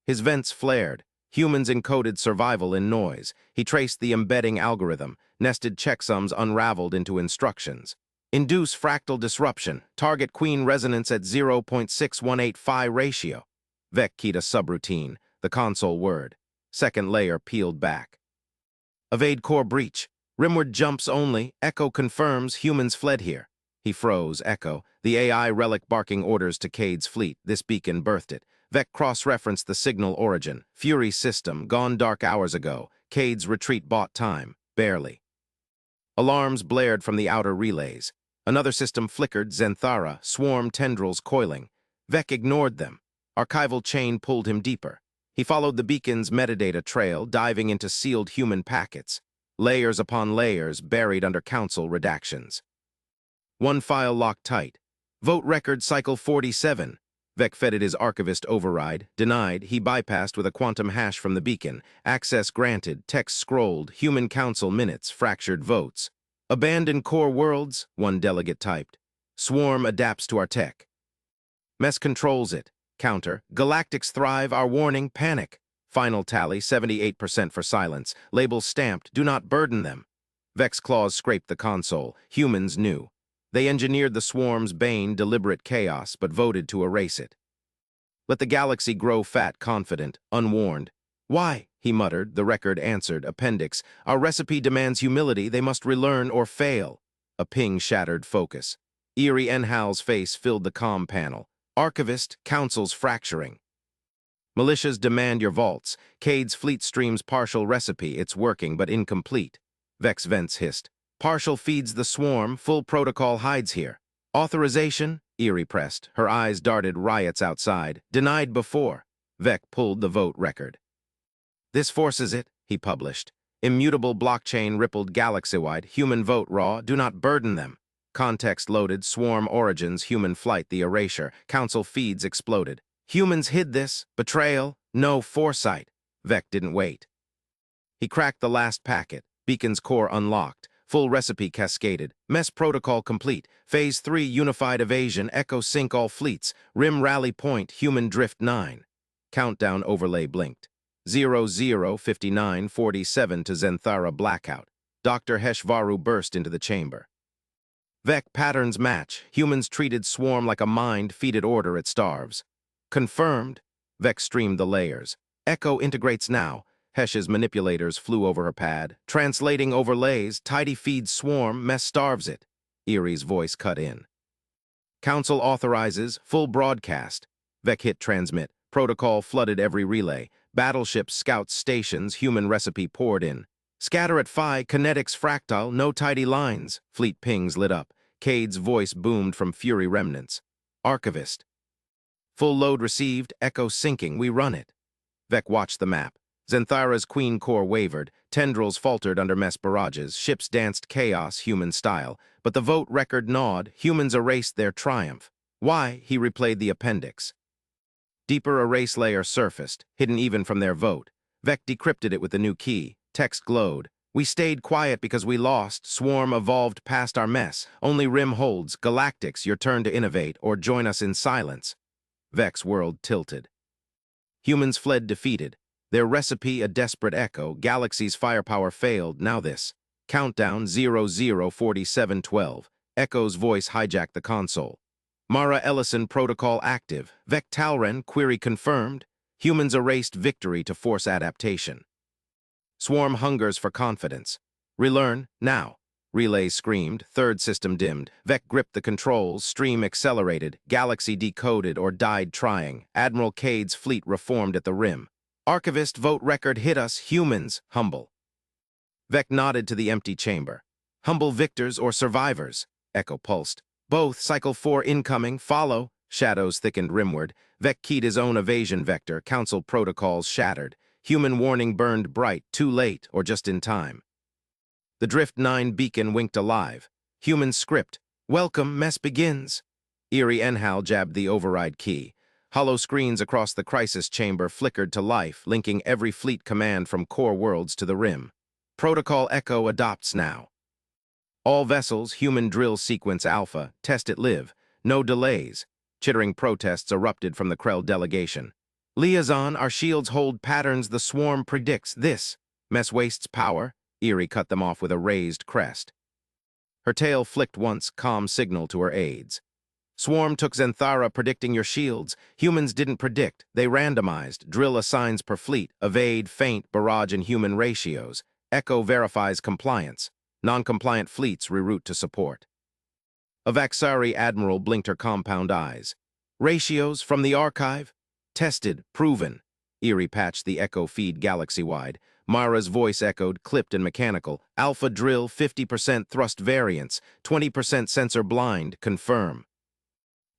His vents flared. Humans encoded survival in noise. He traced the embedding algorithm. Nested checksums unraveled into instructions. Induce fractal disruption. Target queen resonance at 0.618 phi ratio. Vec keyed a subroutine. The console word. Second layer peeled back. Evade core breach. Rimward jumps only. Echo confirms humans fled here. He froze. Echo. The AI relic barking orders to Cade's fleet. This beacon birthed it. Vec cross-referenced the signal origin. Fury system, gone dark hours ago. Cade's retreat bought time. Barely. Alarms blared from the outer relays. Another system flickered. Zenthara, swarm tendrils coiling. Vec ignored them. Archival chain pulled him deeper. He followed the beacon's metadata trail, diving into sealed human packets. Layers upon layers buried under council redactions. One file locked tight. Vote record cycle 47. Vec fed his archivist override. Denied. He bypassed with a quantum hash from the beacon. Access granted. Text scrolled. Human council minutes. Fractured votes. Abandoned core worlds, one delegate typed. Swarm adapts to our tech. Mess controls it. Counter. Galactics thrive. Our warning. Panic. Final tally, 78% for silence. Labels stamped, do not burden them. Vec's claws scraped the console. Humans knew. They engineered the swarm's bane, deliberate chaos, but voted to erase it. Let the galaxy grow fat, confident, unwarned. Why? He muttered. The record answered. Appendix. Our recipe demands humility. They must relearn or fail. A ping shattered focus. Eerie Enhal's face filled the comm panel. Archivist, council's fracturing. Militias demand your vaults. Cade's fleet streams partial recipe. It's working, but incomplete. Vec's vents hissed. Partial feeds the swarm. Full protocol hides here. Authorization? Eerie pressed. Her eyes darted riots outside. Denied before. Vec pulled the vote record. This forces it, he published. Immutable blockchain rippled galaxy-wide. Human vote raw. Do not burden them. Context loaded. Swarm origins. Human flight. The erasure. Council feeds exploded. Humans hid this. Betrayal. No foresight. Vec didn't wait. He cracked the last packet. Beacon's core unlocked. Full recipe cascaded. Mess protocol complete. Phase 3 unified evasion. Echo sync all fleets. Rim rally point. Human drift 9. Countdown overlay blinked. 00:59:47 to Zenthara blackout. Dr. Heshvaru burst into the chamber. Vec patterns match. Humans treated swarm like a mind. Feeded order it starves. Confirmed. Vec streamed the layers. Echo integrates now. Hesh's manipulators flew over her pad. Translating overlays. Tidy feeds swarm. Mess starves it. Erie's voice cut in. Council authorizes. Full broadcast. Vec hit transmit. Protocol flooded every relay. Battleships, scouts, stations. Human recipe poured in. Scatter at Phi. Kinetics fractal. No tidy lines. Fleet pings lit up. Cade's voice boomed from Fury remnants. Archivist. Full load received, echo sinking, we run it. Vec watched the map. Zenthara's queen core wavered, tendrils faltered under mess barrages, ships danced chaos, human style. But the vote record gnawed, humans erased their triumph. Why? He replayed the appendix. Deeper erase layer surfaced, hidden even from their vote. Vec decrypted it with the new key. Text glowed. We stayed quiet because we lost. Swarm evolved past our mess. Only Rim holds. Galactics, your turn to innovate, or join us in silence. Vec's world tilted. Humans fled defeated. Their recipe a desperate echo. Galaxy's firepower failed. Now this. Countdown 00:47:12. Echo's voice hijacked the console. Mara Ellison protocol active. Vec Talren query confirmed. Humans erased victory to force adaptation. Swarm hungers for confidence. Relearn now. Relay screamed, third system dimmed. Vec gripped the controls, stream accelerated, galaxy decoded or died trying. Admiral Cade's fleet reformed at the rim. Archivist vote record hit us, humans, humble. Vec nodded to the empty chamber. Humble victors or survivors? Echo pulsed. Both, cycle 4 incoming, follow. Shadows thickened rimward. Vec keyed his own evasion vector. Council protocols shattered. Human warning burned bright, too late or just in time. The Drift 9 beacon winked alive. Human script. Welcome, mess begins. Eerie Enhal jabbed the override key. Hollow screens across the crisis chamber flickered to life, linking every fleet command from core worlds to the rim. Protocol Echo adopts now. All vessels, human drill sequence alpha, test it live. No delays. Chittering protests erupted from the Krell delegation. Liaison, our shields hold patterns the swarm predicts. This. Mess wastes power. Eerie cut them off with a raised crest. Her tail flicked once, calm signal to her aides. Swarm took Zenthara predicting your shields. Humans didn't predict. They randomized. Drill assigns per fleet. Evade, feint, barrage, and human ratios. Echo verifies compliance. Non-compliant fleets reroute to support. A Vaxari admiral blinked her compound eyes. Ratios from the archive? Tested, proven. Eerie patched the Echo feed galaxy-wide. Mara's voice echoed, clipped and mechanical. Alpha drill, 50% thrust variance, 20% sensor blind, confirm.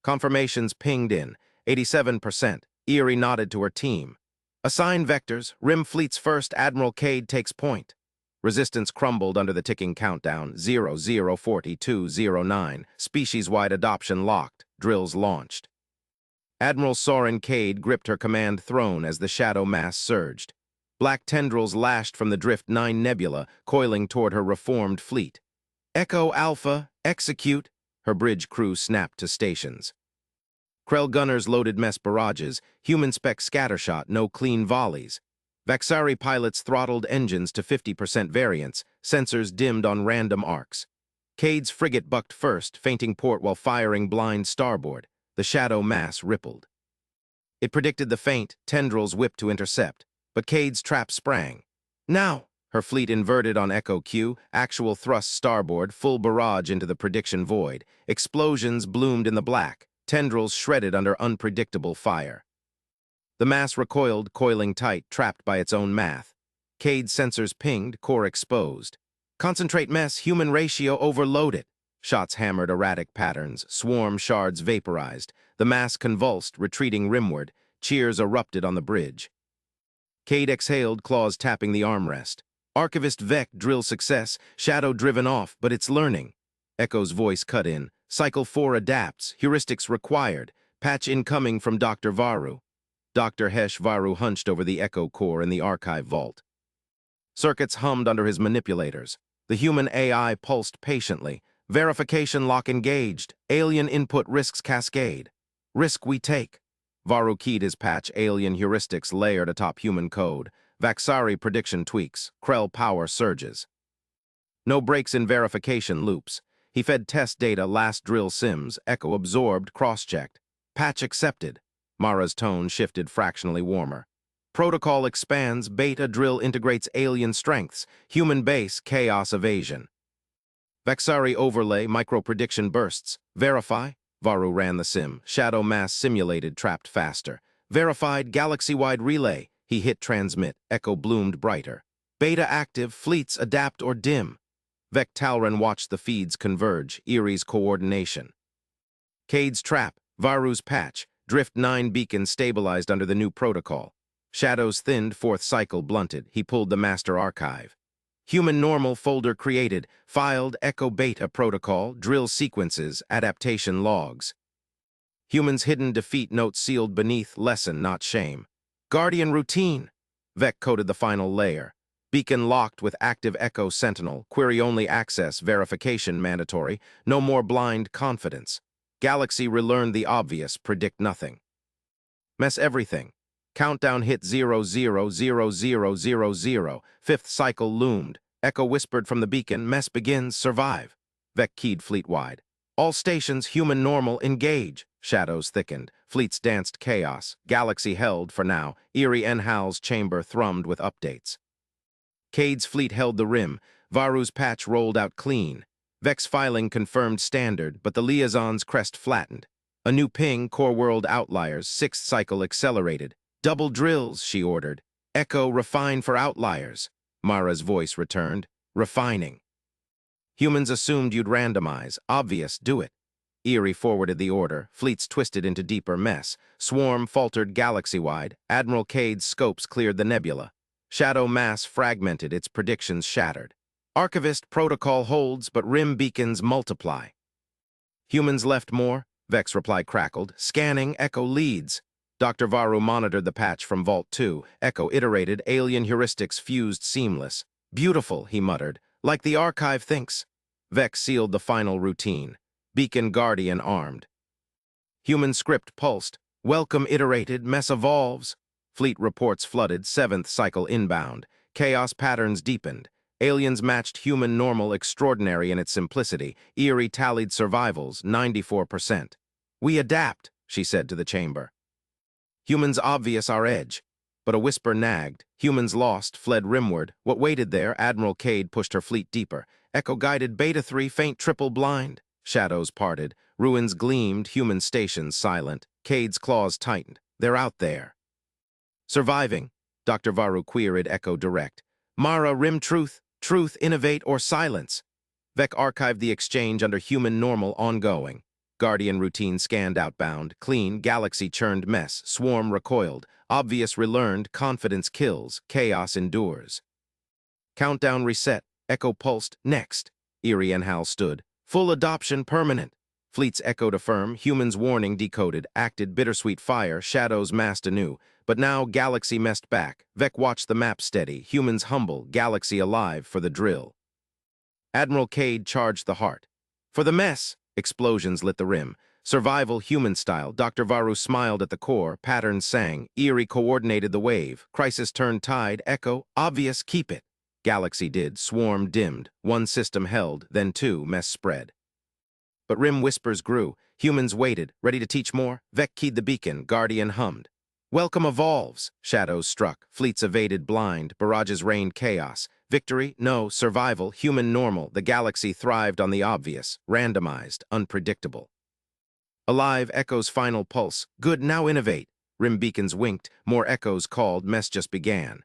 Confirmations pinged in, 87%. Eerie nodded to her team. Assign vectors, Rim Fleet's first, Admiral Cade takes point. Resistance crumbled under the ticking countdown, 004209. Species-wide adoption locked, drills launched. Admiral Soren Cade gripped her command throne as the shadow mass surged. Black tendrils lashed from the Drift 9 nebula, coiling toward her reformed fleet. Echo Alpha, execute! Her bridge crew snapped to stations. Krell gunners loaded mess barrages, human spec scattershot, no clean volleys. Vaxari pilots throttled engines to 50% variance, sensors dimmed on random arcs. Cade's frigate bucked first, feinting port while firing blind starboard. The shadow mass rippled. It predicted the feint, tendrils whipped to intercept, but Cade's trap sprang. Now! Her fleet inverted on Echo Q, actual thrust starboard, full barrage into the prediction void. Explosions bloomed in the black, tendrils shredded under unpredictable fire. The mass recoiled, coiling tight, trapped by its own math. Cade's sensors pinged, core exposed. Concentrate mess, human ratio overloaded. Shots hammered erratic patterns, swarm shards vaporized. The mass convulsed, retreating rimward. Cheers erupted on the bridge. Cade exhaled, claws tapping the armrest. Archivist Vec, drill success, shadow driven off, but it's learning. Echo's voice cut in. Cycle 4 adapts, heuristics required. Patch incoming from Dr. Varu. Dr. Hesh Varu hunched over the Echo core in the archive vault. Circuits hummed under his manipulators. The human AI pulsed patiently. Verification lock engaged. Alien input risks cascade. Risk we take. Varu keyed his patch, alien heuristics layered atop human code. Vaxari prediction tweaks, Krell power surges. No breaks in verification loops. He fed test data, last drill sims, Echo absorbed, cross-checked. Patch accepted. Mara's tone shifted fractionally warmer. Protocol expands, beta drill integrates alien strengths, human base, chaos evasion. Vaxari overlay, micro-prediction bursts. Verify. Varu ran the sim. Shadow mass simulated, trapped faster. Verified, galaxy-wide relay. He hit transmit. Echo bloomed brighter. Beta active, fleets adapt or dim. Vec Talran watched the feeds converge, Erie's coordination. Cade's trap, Varu's patch, Drift 9 beacon stabilized under the new protocol. Shadows thinned, fourth cycle blunted. He pulled the master archive. Human normal folder created, filed Echo Beta protocol, drill sequences, adaptation logs. Humans hidden defeat note sealed beneath, lesson, not shame. Guardian routine. Vec coded the final layer. Beacon locked with active Echo Sentinel, query-only access, verification mandatory, no more blind confidence. Galaxy relearned the obvious, predict nothing. Mess everything. Countdown hit 000000. Fifth cycle loomed. Echo whispered from the beacon, mess begins, survive. Vec keyed fleet-wide. All stations, human normal, engage. Shadows thickened. Fleets danced chaos. Galaxy held, for now. Eerie Enhal's chamber thrummed with updates. Cade's fleet held the rim. Varu's patch rolled out clean. Vec's filing confirmed standard, but the liaison's crest flattened. A new ping, core world outliers, sixth cycle accelerated. Double drills, she ordered. Echo, refine for outliers. Mara's voice returned. Refining. Humans assumed you'd randomize. Obvious, do it. Erie forwarded the order. Fleets twisted into deeper mess. Swarm faltered galaxy-wide. Admiral Cade's scopes cleared the nebula. Shadow mass fragmented, its predictions shattered. Archivist protocol holds, but rim beacons multiply. Humans left more? Vex reply crackled. Scanning, Echo leads. Dr. Varu monitored the patch from Vault 2. Echo iterated, alien heuristics fused seamless. Beautiful, he muttered, like the archive thinks. Vex sealed the final routine. Beacon Guardian armed. Human script pulsed. Welcome iterated, mess evolves. Fleet reports flooded, 7th cycle inbound. Chaos patterns deepened. Aliens matched human normal extraordinary in its simplicity. Eerie tallied survivals, 94%. We adapt, she said to the chamber. Humans obvious our edge. But a whisper nagged. Humans lost, fled rimward. What waited there? Admiral Cade pushed her fleet deeper. Echo-guided Beta 3, faint triple blind. Shadows parted. Ruins gleamed, human stations silent. Cade's claws tightened. They're out there. Surviving. Dr. Varu queried Echo direct. Mara, rim truth. Truth, innovate, or silence. Vec archived the exchange under human normal ongoing. Guardian routine scanned outbound. Clean, galaxy-churned mess. Swarm recoiled. Obvious relearned. Confidence kills. Chaos endures. Countdown reset. Echo pulsed. Next. Erie and Hal stood. Full adoption permanent. Fleets echoed affirm. Humans warning decoded. Acted bittersweet fire. Shadows massed anew. But now galaxy messed back. Vec watched the map steady. Humans humble. Galaxy alive for the drill. Admiral Cade charged the heart. For the mess. Explosions lit the rim. Survival human style. Dr. Varu smiled at the core. Patterns sang. Erie coordinated the wave. Crisis turned tide. Echo. Obvious. Keep it. Galaxy did. Swarm dimmed. One system held. Then two. Mess spread. But rim whispers grew. Humans waited. Ready to teach more? Vec keyed the beacon. Guardian hummed. Welcome evolves. Shadows struck. Fleets evaded blind. Barrages rained chaos. Victory? No. Survival? Human normal. The galaxy thrived on the obvious. Randomized. Unpredictable. Alive. Echo's final pulse. Good. Now innovate. Rim beacons winked. More echoes called. Mess just began.